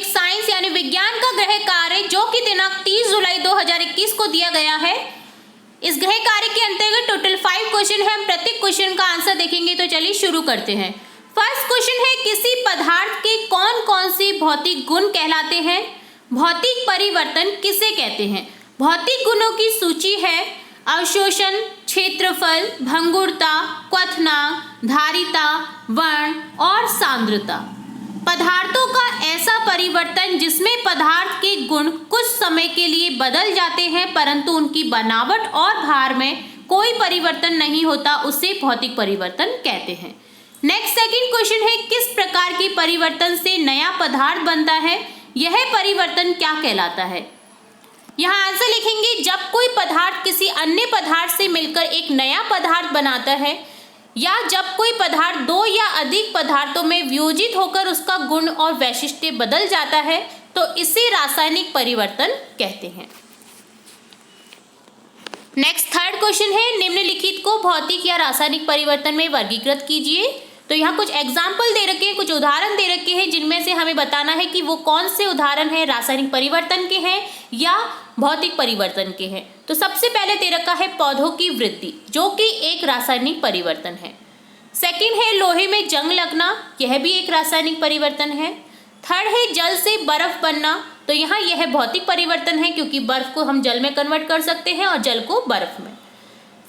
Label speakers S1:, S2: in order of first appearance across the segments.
S1: एक साइंस यानी विज्ञान का गृह कार्य जो कि दिनांक 30 जुलाई 2021 को दिया गया है। इस गृह कार्य के अंतर्गत टोटल 5 क्वेश्चन है। हम प्रत्येक क्वेश्चन का आंसर देखेंगे। तो चलिए शुरू करते हैं। फर्स्ट क्वेश्चन है, किसी पदार्थ के कौन कौन से भौतिक गुण कहलाते हैं? भौतिक परिवर्तन किसे कहते हैं? भौतिक गुणों की सूची है अवशोषण, क्षेत्रफल, भंगुरता, क्वथनांक, धारिता, वर्ण और सांद्रता। पदार्थों का ऐसा परिवर्तन जिसमें पदार्थ के गुण कुछ समय के लिए बदल जाते हैं परंतु उनकी बनावट और भार में कोई परिवर्तन नहीं होता, उसे भौतिक परिवर्तन कहते हैं। नेक्स्ट सेकंड क्वेश्चन है, किस प्रकार के परिवर्तन से नया पदार्थ बनता है? यह परिवर्तन क्या कहलाता है? यहाँ आंसर लिखेंगे, जब कोई पदार्थ किसी अन्य पदार्थ से मिलकर एक नया पदार्थ बनाता है या जब कोई पदार्थ दो या अधिक पदार्थों में वियोजित होकर उसका गुण और वैशिष्ट्य बदल जाता है तो इसे रासायनिक परिवर्तन कहते हैं। नेक्स्ट थर्ड क्वेश्चन है, निम्नलिखित को भौतिक या रासायनिक परिवर्तन में वर्गीकृत कीजिए। तो यहाँ कुछ एग्जाम्पल दे रखे हैं, कुछ उदाहरण दे रखे हैं जिनमें से हमें बताना है कि वो कौन से उदाहरण है रासायनिक परिवर्तन के हैं या भौतिक परिवर्तन के हैं। तो सबसे पहले दे रखा है पौधों की वृद्धि, जो कि एक रासायनिक परिवर्तन है। सेकंड है लोहे में जंग लगना, यह भी एक रासायनिक परिवर्तन है। थर्ड है जल से बर्फ बनना, तो यहाँ यह भौतिक परिवर्तन है क्योंकि बर्फ को हम जल में कन्वर्ट कर सकते हैं और जल को बर्फ में।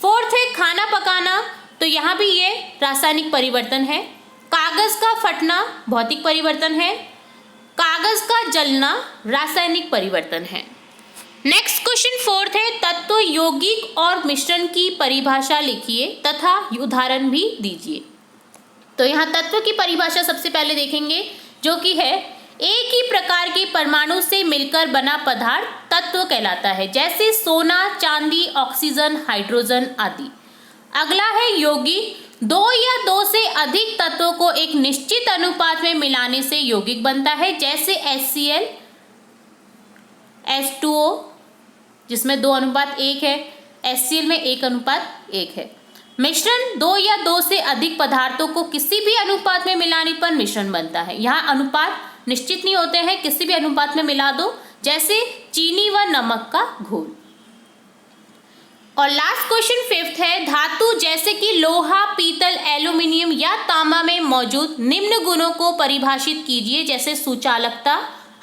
S1: फोर्थ है खाना पकाना, तो यहाँ भी ये रासायनिक परिवर्तन है। कागज का फटना भौतिक परिवर्तन है। कागज का जलना रासायनिक परिवर्तन है। नेक्स्ट क्वेश्चन फोर्थ है, तत्व यौगिक और मिश्रण की परिभाषा लिखिए तथा उदाहरण भी दीजिए। तो यहाँ तत्व की परिभाषा सबसे पहले देखेंगे, जो कि है एक ही प्रकार के परमाणु से मिलकर बना पदार्थ तत्व कहलाता है, जैसे सोना, चांदी, ऑक्सीजन, हाइड्रोजन आदि। अगला है यौगिक, दो या दो से अधिक तत्वों को एक निश्चित अनुपात में मिलाने से यौगिक बनता है, जैसे HCl, H2O जिसमें 2:1 है, HCl में 1:1 है। मिश्रण, दो या दो से अधिक पदार्थों को किसी भी अनुपात में मिलाने पर मिश्रण बनता है। यहाँ अनुपात निश्चित नहीं होते हैं, किसी भी अनुपात में मिला दो, जैसे चीनी व नमक का घोल। और लास्ट क्वेश्चन फिफ्थ है, धातु जैसे कि लोहा, पीतल, एल्यूमिनियम या तांबा में मौजूद निम्न गुणों को परिभाषित कीजिए, जैसे सुचालकता,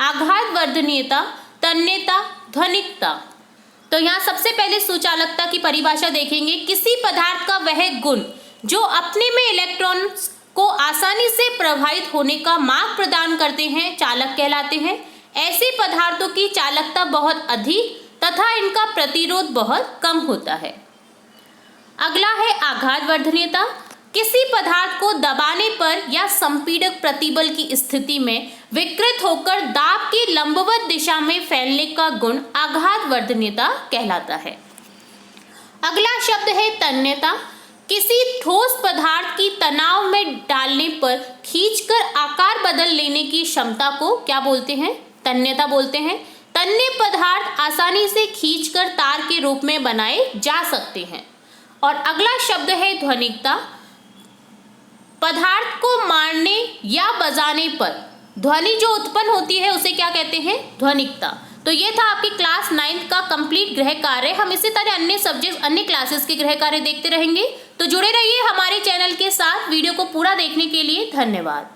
S1: आघात वर्धनीयता, तन्यता, ध्वनिकता। तो यहाँ सबसे पहले सुचालकता की परिभाषा देखेंगे, किसी पदार्थ का वह गुण जो अपने में इलेक्ट्रॉन्स को आसानी से प्रवाहित होने का मार्ग प्रदान करते हैं चालक कहलाते हैं। ऐसे पदार्थों की चालकता बहुत अधिक तथा इनका प्रतिरोध बहुत कम होता है। अगला है आघात वर्धनीयता, किसी पदार्थ को दबाने पर या संपीड़क प्रतिबल की स्थिति में विकृत होकर दाब की लंबवत दिशा में फैलने का गुण आघात वर्धनीयता कहलाता है। अगला शब्द है तन्यता, किसी ठोस पदार्थ की तनाव में डालने पर खींचकर आकार बदल लेने की क्षमता को क्या बोलते हैं? तन्यता बोलते हैं। तन्य पदार्थ आसानी से खींचकर तार के रूप में बनाए जा सकते हैं। और अगला शब्द है ध्वनिकता, पदार्थ को मारने या बजाने पर ध्वनि जो उत्पन्न होती है उसे क्या कहते हैं? ध्वनिकता। तो ये था आपकी क्लास 9th का कंप्लीट गृह कार्य। हम इसी तरह अन्य सब्जेक्ट, अन्य क्लासेस के गृह कार्य देखते रहेंगे। तो जुड़े रहिए हमारे चैनल के साथ। वीडियो को पूरा देखने के लिए धन्यवाद।